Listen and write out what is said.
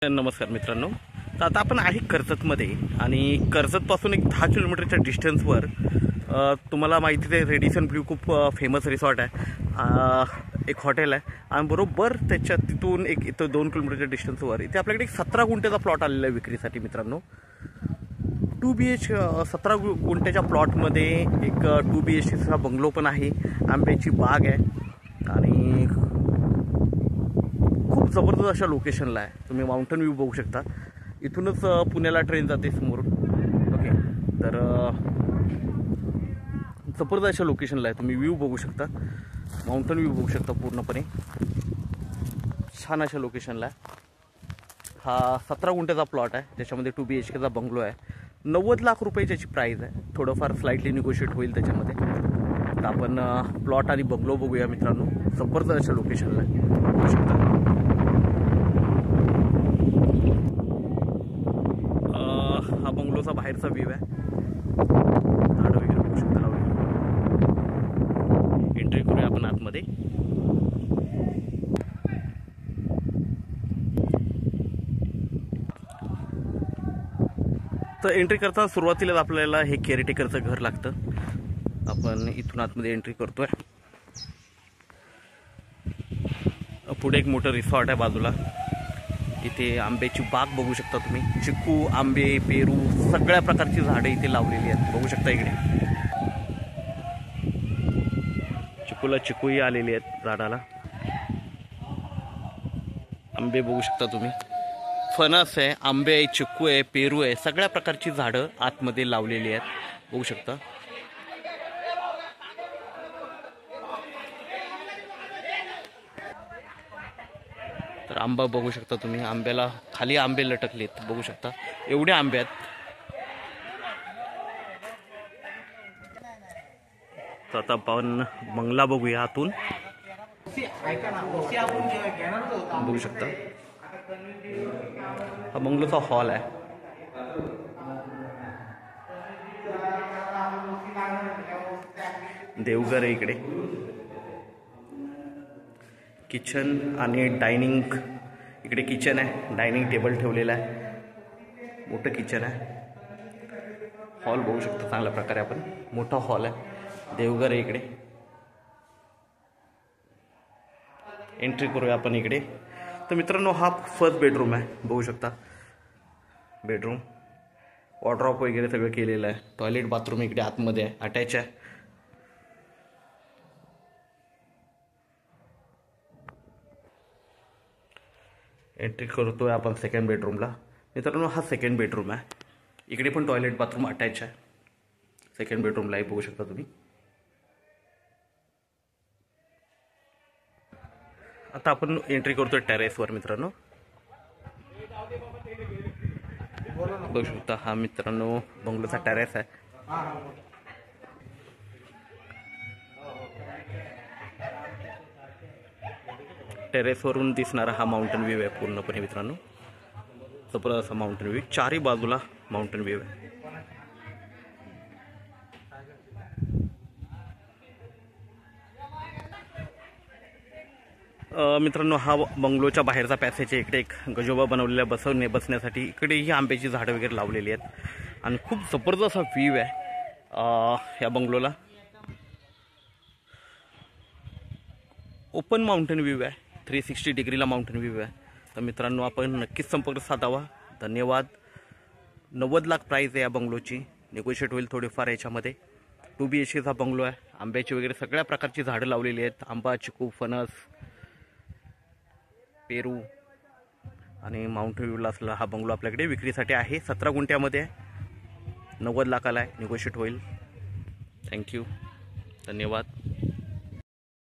नमस्कार मित्रांनो, तर आता आपण आहे कर्जतमध्ये आणि कर्जतपासून एक 10 किलोमीटरच्या डिस्टन्सवर तुम्हाला माहितीच आहे रेडिसन ब्ल्यू खूप फेमस रिसॉर्ट आहे, एक हॉटेल आहे आणि बरोबर त्याच्या तिथून एक इथं 2 किलोमीटरच्या डिस्टन्सवर इथे आपल्याकडे एक 17 गुंठ्याचा प्लॉट आलेला आहे विक्रीसाठी मित्रांनो। 2 BH 17 गुंठ्याच्या प्लॉटमध्ये एक 2 BHCचा बंगलो पण आहे, आंब्याची बाग आहे आणि खूप जबरदस्त अशा लोकेशनला आहे। तुम्ही माउंटन व्ह्यू बघू शकता, इथूनच पुण्याला ट्रेन जाते समोरून। ओके, तर जबरदस्त अशा लोकेशनला आहे, तुम्ही व्ह्यू बघू शकता, माउंटन व्ह्यू बघू शकता पूर्णपणे छान अशा लोकेशनला आहे। हा 17 गुंठ्याचा प्लॉट आहे, ज्याच्यामध्ये 2 BHKचा बंगलो आहे। 90 लाख रुपये त्याची प्राईस आहे, थोडंफार स्लाइटली निगोशिएट होईल त्याच्यामध्ये। तर आपण प्लॉट आणि बंगलो बघूया मित्रांनो, जबरदस्त अशा लोकेशनला आहे, बघू शकता। हा बंगलोचा बाहेरचा व्ह्यू आहे, झाडं वगैरे बघू शकता लावलेली। एंट्री करूया आपण आतमध्ये। तर एंट्री करताना सुरुवातीलाच आपल्याला हे केअरटेकरचं घर लागतं। आपण इथून आतमध्ये एंट्री करतोय। पुढे एक मोठं रिसॉर्ट आहे बाजूला, इथे आंब्याची बाग बघू शकता तुम्ही, चिकू, आंबे, पेरू सगळ्या प्रकारची झाडं इथे लावलेली आहेत, बघू शकता। इकडे चिकूला चिकूही आलेली आहेत झाडाला, आंबे बघू शकता तुम्ही, फणस आहे, आंबे आहे, चिकू आहे, पेरू आहे, सगळ्या प्रकारची झाडं आतमध्ये लावलेली आहेत, बघू शकता। तर आंबा बघू शकता तुम्ही, आंब्याला खाली आंबे लटकलेत, बघू शकता एवढे आंबे आहेत। तर आता आपण बंगला बघूया आतून, बघू शकता हा बंगलोचा हॉल आहे। देवघर आहे इकडे, किचन आणि डायनिंग, इकडे किचन आहे, डायनिंग टेबल ठेवलेला आहे, मोठं किचन आहे। हॉल बघू शकता चांगल्या प्रकारे आपण, मोठा हॉल आहे, देवघर आहे इकडे। एंट्री करूया आपण इकडे। तर मित्रांनो हा फर्स्ट बेडरूम आहे, बघू शकता बेडरूम, वॉर्डरोब वगैरे सगळं केलेलं आहे। टॉयलेट बाथरूम इकडे आतमध्ये आहे, अटॅच आहे। एंट्री करतोय आपण सेकंड बेडरूमला। मित्रांनो हा सेकंड बेडरूम आहे, इकडे पण टॉयलेट बाथरूम अटॅच आहे सेकंड बेडरूमलाही, बघू शकता तुम्ही। आता आपण एंट्री करतोय टेरेसवर मित्रांनो, बघू शकता हा मित्रांनो बंगलोचा टेरेस आहे। टेरेसवरून दिसणारा हा माउंटन व्ह्यू आहे पूर्णपणे मित्रांनो, जबरदस्त माउंटन व्ह्यू, चारही बाजूला माउंटन व्ह्यू आहे। मित्रांनो हा बंगलोच्या बाहेरचा पॅसेज आहे, इकडे एक गजोबा बनवलेला बसण्यासाठी, इकडेही आंब्याची झाडं वगैरे लावलेली आहेत आणि खूप जबरदस्त व्ह्यू आहे या बंगलोला। ओपन माउंटन व्ह्यू आहे, 360 डिग्रीला माउंटन व्ह्यू आहे। तर मित्रांनो आपण नक्कीच संपर्क साधावा, धन्यवाद। 90 लाख प्राईस आहे या बंगलोची, निगोशिएट होईल थोडेफार याच्यामध्ये। 2 BHKचा बंगलो आहे, आंब्याची वगैरे सगळ्या प्रकारची झाडं लावलेली आहेत, आंबा, चिकू, फणस, पेरू आणि माउंटन व्ह्यूला असलेला हा बंगलो आपल्याकडे विक्रीसाठी आहे। 17 गुंठ्यामध्ये आहे, 90 लाखाला आहे, निगोशिएट होईल। थँक्यू, धन्यवाद।